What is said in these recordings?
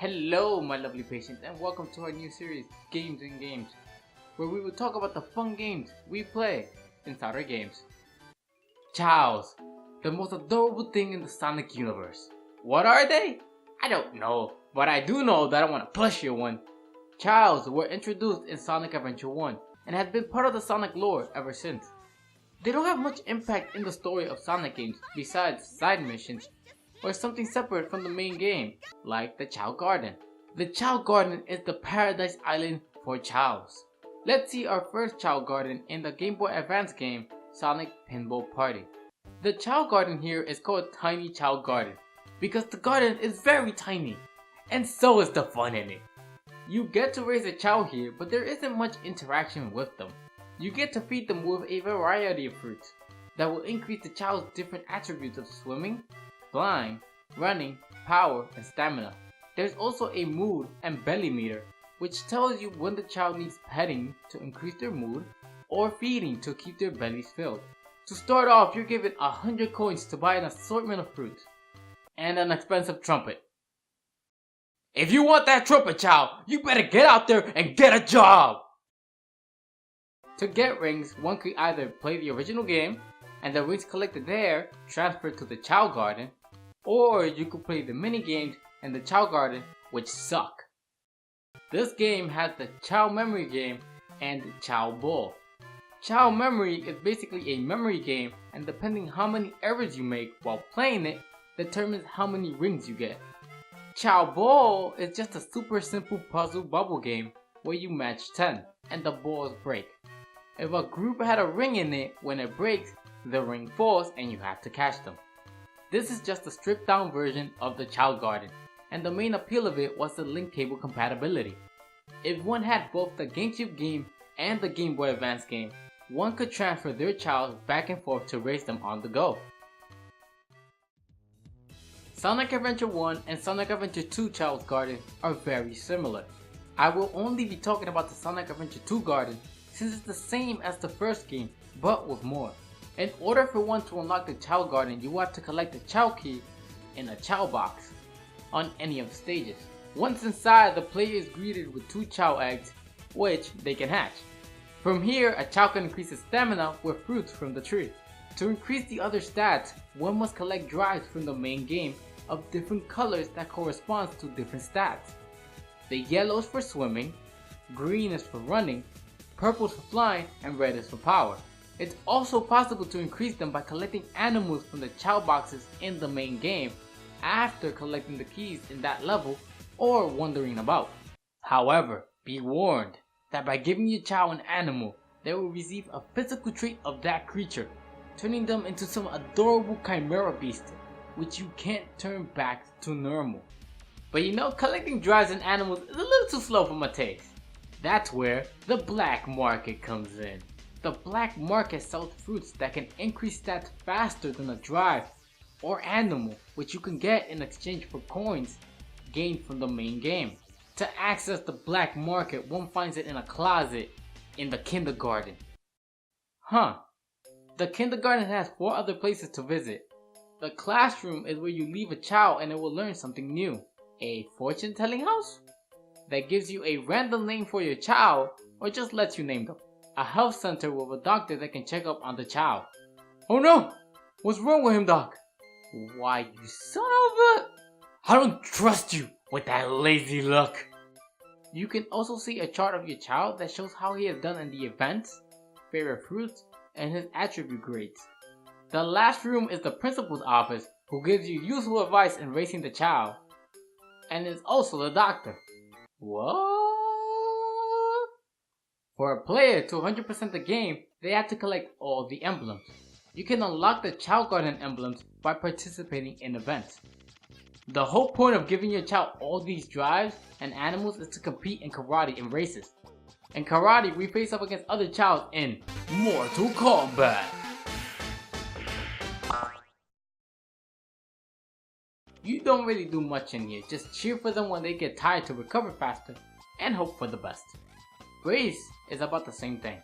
Hello my lovely patients, and welcome to our new series, Games and Games, where we will talk about the fun games we play inside our games. Chaos, the most adorable thing in the Sonic universe. What are they? I don't know, but I do know that I want to plush you one. Chaos were introduced in Sonic Adventure 1 and have been part of the Sonic lore ever since. They don't have much impact in the story of Sonic games besides side missions or something separate from the main game, like the Chao Garden. The Chao Garden is the paradise island for Chaos. Let's see our first Chao Garden in the Game Boy Advance game, Sonic Pinball Party. The Chao Garden here is called Tiny Chao Garden because the garden is very tiny, and so is the fun in it. You get to raise a Chao here, but there isn't much interaction with them. You get to feed them with a variety of fruits that will increase the Chao's different attributes of swimming, flying, running, power, and stamina. There's also a mood and belly meter, which tells you when the Chao needs petting to increase their mood or feeding to keep their bellies filled. To start off, you're given 100 coins to buy an assortment of fruits and an expensive trumpet. If you want that trumpet, Chao, you better get out there and get a job! To get rings, one could either play the original game and the rings collected there transferred to the Chao Garden, or you could play the mini games in the Chao Garden, which suck. This game has the Chao Memory game and the Chao Ball. Chao Memory is basically a memory game, and depending how many errors you make while playing it determines how many rings you get. Chao Ball is just a super simple puzzle bubble game where you match 10 and the balls break. If a group had a ring in it, when it breaks, the ring falls and you have to catch them. This is just a stripped down version of the Chao Garden, and the main appeal of it was the link cable compatibility. If one had both the GameCube game and the Game Boy Advance game, one could transfer their Chaos back and forth to race them on the go. Sonic Adventure 1 and Sonic Adventure 2 Chao's Garden are very similar. I will only be talking about the Sonic Adventure 2 Garden since it's the same as the first game, but with more. In order for one to unlock the Chao Garden, you have to collect the Chao key in a Chao box on any of the stages. Once inside, the player is greeted with 2 Chao eggs, which they can hatch. From here, a Chao can increase his stamina with fruits from the tree. To increase the other stats, one must collect drives from the main game of different colors that corresponds to different stats. The yellow is for swimming, green is for running, purple is for flying, and red is for power. It's also possible to increase them by collecting animals from the Chao boxes in the main game after collecting the keys in that level or wandering about. However, be warned that by giving your Chao an animal, they will receive a physical trait of that creature, turning them into some adorable chimera beast, which you can't turn back to normal. But you know, collecting drives and animals is a little too slow for my taste. That's where the black market comes in. The black market sells fruits that can increase stats faster than a drive or animal, which you can get in exchange for coins gained from the main game. To access the black market, one finds it in a closet in the kindergarten. The kindergarten has 4 other places to visit. The classroom is where you leave a Chao and it will learn something new. A fortune telling house that gives you a random name for your Chao or just lets you name them. A health center with a doctor that can check up on the Chao. Oh no! What's wrong with him, Doc? Why, you son of a... I don't trust you with that lazy look. You can also see a chart of your Chao that shows how he has done in the events, favorite fruits, and his attribute grades. The last room is the principal's office, who gives you useful advice in racing the Chao, and is also the doctor. What? For a player to 100% the game, they have to collect all the emblems. You can unlock the Chao Garden emblems by participating in events. The whole point of giving your Chao all these drives and animals is to compete in karate and races. In karate, we face up against other Chaos in Mortal Kombat. You don't really do much in here, just cheer for them when they get tired to recover faster and hope for the best. Race is about the same thing.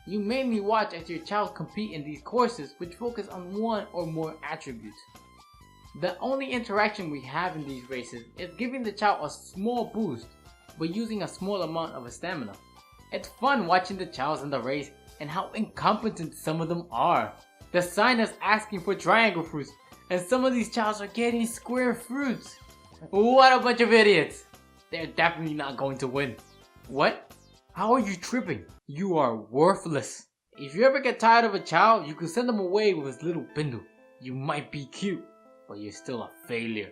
You mainly watch as your Chaos compete in these courses which focus on one or more attributes. The only interaction we have in these races is giving the Chao a small boost, but using a small amount of stamina. It's fun watching the Chaos in the race and how incompetent some of them are. The sign is asking for triangle fruits, and some of these Chaos are getting square fruits. What a bunch of idiots! They're definitely not going to win. What? How are you tripping? You are worthless. If you ever get tired of a Chao, you can send them away with his little Bindu. You might be cute, but you're still a failure.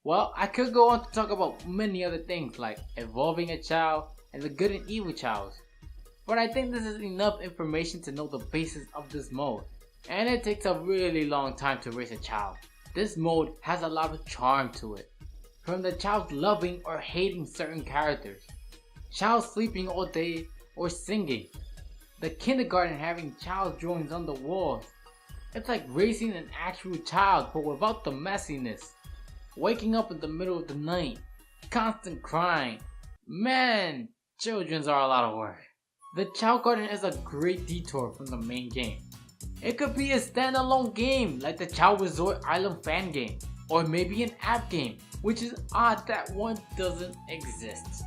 Well, I could go on to talk about many other things like evolving a Chao and the good and evil Chaos, but I think this is enough information to know the basis of this mode, and it takes a really long time to raise a Chao. This mode has a lot of charm to it, from the Chaos loving or hating certain characters, Chaos sleeping all day or singing, the kindergarten having child drawings on the walls. It's like raising an actual child but without the messiness. Waking up in the middle of the night, constant crying. Man, children's are a lot of work. The Chao Garden is a great detour from the main game. It could be a standalone game like the Chao Resort Island fan game, or maybe an app game, which is odd that one doesn't exist.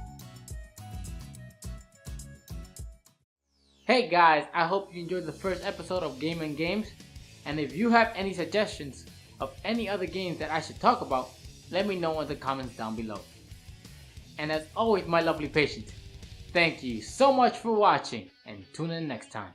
Hey guys, I hope you enjoyed the first episode of Game and Games, and if you have any suggestions of any other games that I should talk about, let me know in the comments down below. And as always, my lovely patients, thank you so much for watching, and tune in next time.